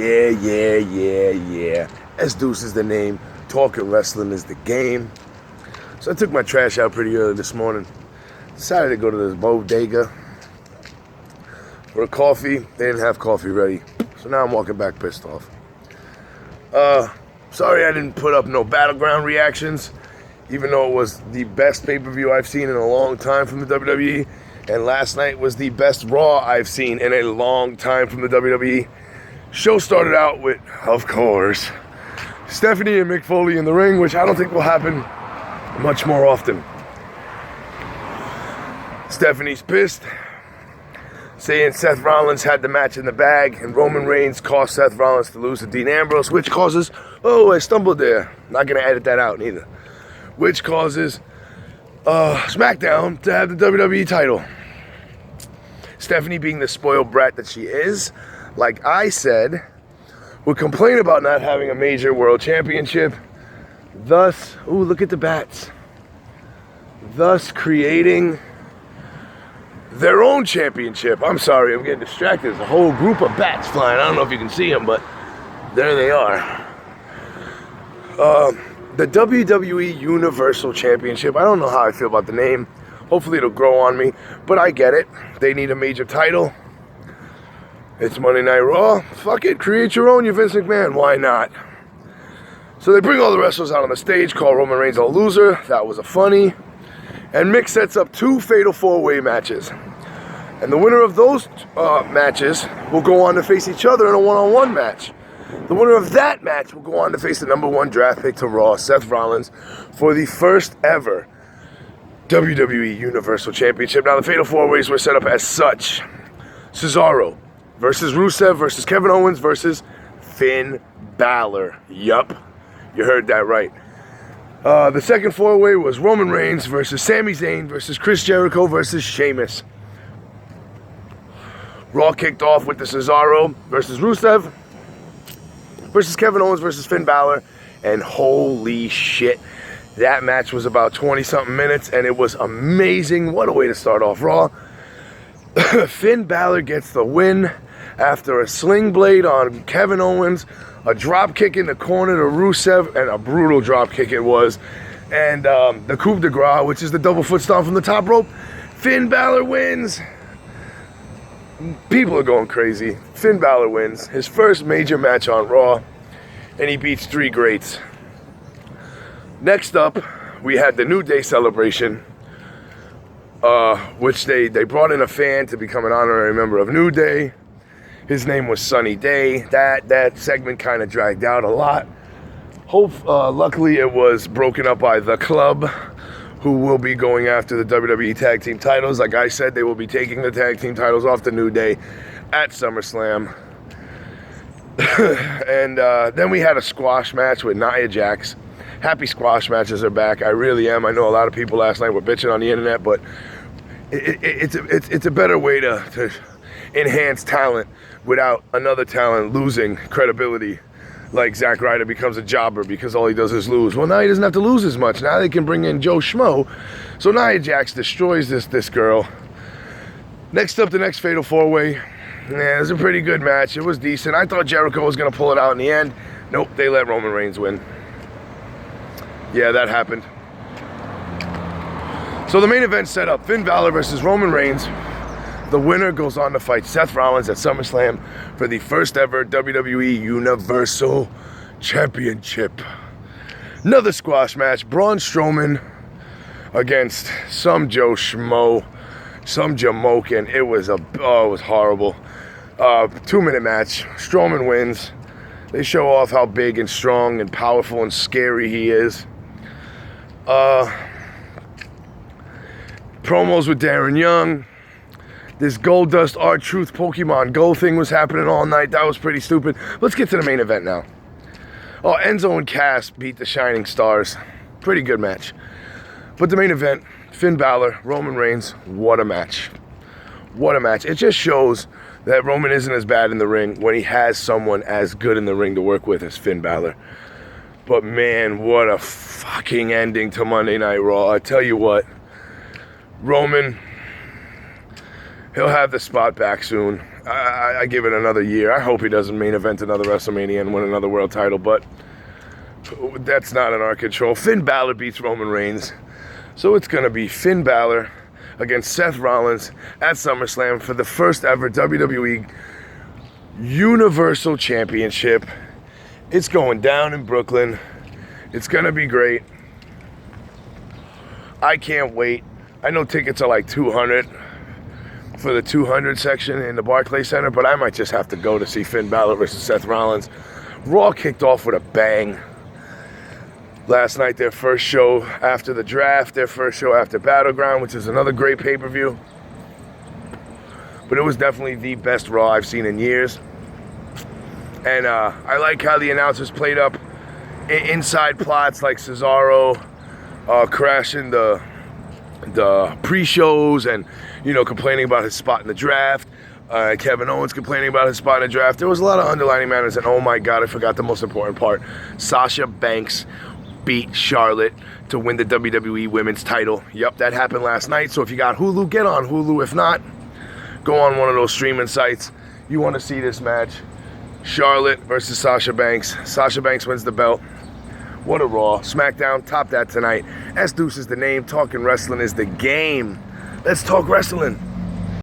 Yeah. S-Deuce is the name. Talking wrestling is the game. So I took my trash out pretty early this morning. Decided to go to this bodega for a coffee. They didn't have coffee ready. So now I'm walking back pissed off. Sorry I didn't put up no Battleground reactions, even though it was the best pay-per-view I've seen in a long time from the WWE. And last night was the best Raw I've seen in a long time from the WWE. Show started out with, of course, Stephanie and Mick Foley in the ring, which I don't think will happen much more often. Stephanie's pissed, saying Seth Rollins had the match in the bag, and Roman Reigns cost Seth Rollins to lose to Dean Ambrose, which causes, oh, I stumbled there. Not going to edit that out neither. Which causes SmackDown to have the WWE title. Stephanie, being the spoiled brat that she is, like I said, would complain about not having a major world championship, thus, ooh, look at the bats, thus creating their own championship. I'm sorry, I'm getting distracted. There's a whole group of bats flying. I don't know if you can see them, but there they are. The WWE Universal Championship. I don't know how I feel about the name. Hopefully it'll grow on me, but I get it. They need a major title. It's Monday Night Raw. Fuck it, create your own, you Vince McMahon. Why not? So they bring all the wrestlers out on the stage, call Roman Reigns a loser. That was a funny. And Mick sets up 2 fatal 4-way matches. And the winner of those matches will go on to face each other in a one-on-one match. The winner of that match will go on to face the #1 draft pick to Raw, Seth Rollins, for the first ever WWE Universal Championship. Now, the Fatal 4-Ways were set up as such. Cesaro versus Rusev versus Kevin Owens versus Finn Balor. Yup, you heard that right. The second 4-way was Roman Reigns versus Sami Zayn versus Chris Jericho versus Sheamus. Raw kicked off with the Cesaro versus Rusev versus Kevin Owens versus Finn Balor, and holy shit, that match was about 20-something minutes, and it was amazing. What a way to start off Raw. Finn Balor gets the win after a sling blade on Kevin Owens, a drop kick in the corner to Rusev, and a brutal drop kick it was, and the coup de grace, which is the double foot stomp from the top rope. Finn Balor wins. People are going crazy. Finn Balor wins his first major match on Raw, and he beats 3 greats. Next up, we had the New Day celebration, which they brought in a fan to become an honorary member of New Day. His name was Sunny Day. That segment kind of dragged out a lot. Luckily, it was broken up by The Club, who will be going after the WWE Tag Team titles. Like I said, they will be taking the Tag Team titles off the New Day at SummerSlam. And then we had a squash match with Nia Jax. Happy squash matches are back. I really am. I know a lot of people last night were bitching on the internet, but it's a better way to enhance talent without another talent losing credibility. Like Zack Ryder becomes a jobber because all he does is lose. Well, now he doesn't have to lose as much. Now they can bring in Joe Schmo. So Nia Jax destroys this girl. Next up, the next Fatal 4-Way. Yeah, it was a pretty good match. It was decent. I thought Jericho was going to pull it out in the end. Nope, they let Roman Reigns win. Yeah, that happened. So the main event set up Finn Balor versus Roman Reigns. The winner goes on to fight Seth Rollins at SummerSlam for the first ever WWE Universal Championship. Another squash match. Braun Strowman against some Joe Schmo, some Jamokin. It was horrible. 2-minute match. Strowman wins. They show off how big and strong and powerful and scary he is. Promos with Darren Young. This Goldust R-Truth Pokemon Go thing was happening all night. That was pretty stupid. Let's get to the main event now. Oh, Enzo and Cass beat the Shining Stars. Pretty good match. But the main event, Finn Balor, Roman Reigns, what a match. What a match. It just shows that Roman isn't as bad in the ring when he has someone as good in the ring to work with as Finn Balor. But man, what a fucking ending to Monday Night Raw. I tell you what, Roman He'll have the spot back soon. I give it another year. I hope he doesn't main event another WrestleMania and win another world title, but that's not in our control. Finn Balor beats Roman Reigns. So it's going to be Finn Balor against Seth Rollins at SummerSlam for the first ever WWE Universal Championship. It's going down in Brooklyn. It's going to be great. I can't wait. I know tickets are like $200 for the 200 section in the Barclays Center, but I might just have to go to see Finn Balor versus Seth Rollins. Raw kicked off with a bang. Last night, their first show after the draft, their first show after Battleground, which is another great pay-per-view. But it was definitely the best Raw I've seen in years. And I like how the announcers played up inside plots like Cesaro crashing the pre-shows and, complaining about his spot in the draft. Kevin Owens complaining about his spot in the draft. There was a lot of underlining matters, and oh my God, I forgot the most important part. Sasha Banks beat Charlotte to win the WWE Women's title. Yep, that happened last night. So if you got Hulu, get on Hulu. If not, go on one of those streaming sites. You want to see this match. Charlotte versus Sasha Banks. Sasha Banks wins the belt. What a Raw. SmackDown, top that tonight. S Deuce is the name. Talking wrestling is the game. Let's talk wrestling.